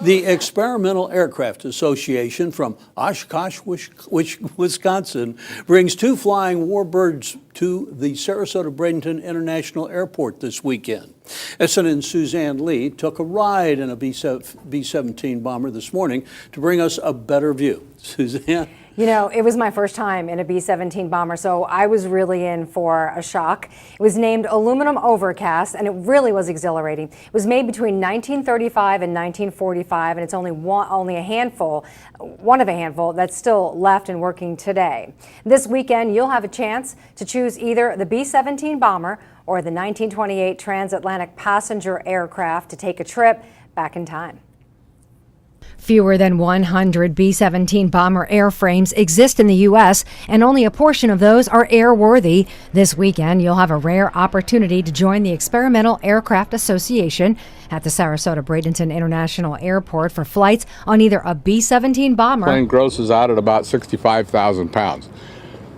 The Experimental Aircraft Association from Oshkosh, Wisconsin, brings 2 flying warbirds to the Sarasota Bradenton International Airport this weekend. SNN Suzanne Lee took a ride in a B-17 bomber this morning to bring us a better view. Suzanne? You know, it was my first time in a B-17 bomber, so I was really in for a shock. It was named Aluminum Overcast, and it really was exhilarating. It was made between 1935 and 1945, and it's only one of a handful that's still left and working today. This weekend, you'll have a chance to choose either the B-17 bomber or the 1928 transatlantic passenger aircraft to take a trip back in time. Fewer than 100 B-17 bomber airframes exist in the U.S., and only a portion of those are airworthy. This weekend, you'll have a rare opportunity to join the Experimental Aircraft Association at the Sarasota Bradenton International Airport for flights on either a B-17 bomber. Plane grosses out at about 65,000 pounds.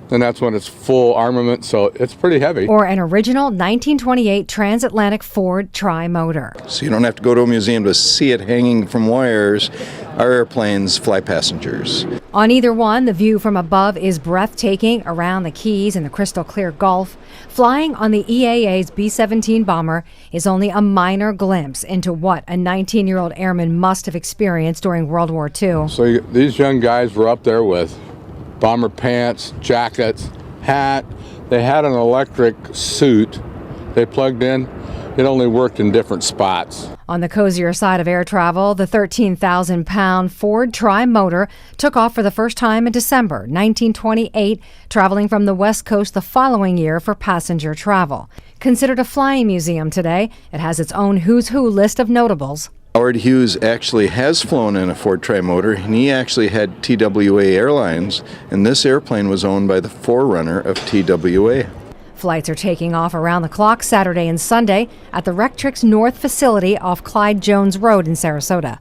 And that's when it's full armament, so it's pretty heavy. Or an original 1928 transatlantic Ford tri-motor. So you don't have to go to a museum to see it hanging from wires. Our airplanes fly passengers. On either one, the view from above is breathtaking around the Keys and the crystal clear Gulf. Flying on the EAA's B-17 bomber is only a minor glimpse into what a 19-year-old airman must have experienced during World War II. So these young guys were up there with bomber pants, jackets, hat. They had an electric suit they plugged in. It only worked in different spots. On the cozier side of air travel, the 13,000-pound Ford tri-motor took off for the first time in December 1928, traveling from the West Coast the following year for passenger travel. Considered a flying museum today, it has its own who's who list of notables. Howard Hughes actually has flown in a Ford tri-motor, and he actually had TWA Airlines, and this airplane was owned by the forerunner of TWA. Flights are taking off around the clock Saturday and Sunday at the Rectrix North facility off Clyde Jones Road in Sarasota.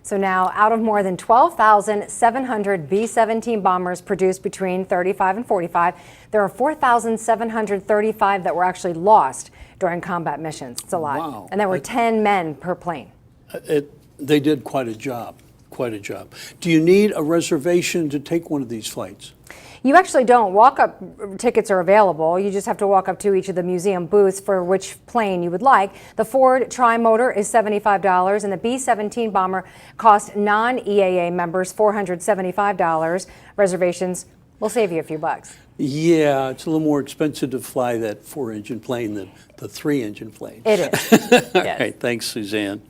So now, out of more than 12,700 B-17 bombers produced between 35 and 45, there are 4,735 that were actually lost during combat missions. It's a lot. Wow. And there were 10 men per plane. They did quite a job. Quite a job. Do you need a reservation to take one of these flights? You actually don't. Walk-up tickets are available. You just have to walk up to each of the museum booths for which plane you would like. The Ford tri-motor is $75, and the B-17 bomber cost non-EAA members $475. Reservations will save you a few bucks. Yeah, it's a little more expensive to fly that 4-engine plane than the 3-engine plane. It is. All right, thanks, Suzanne.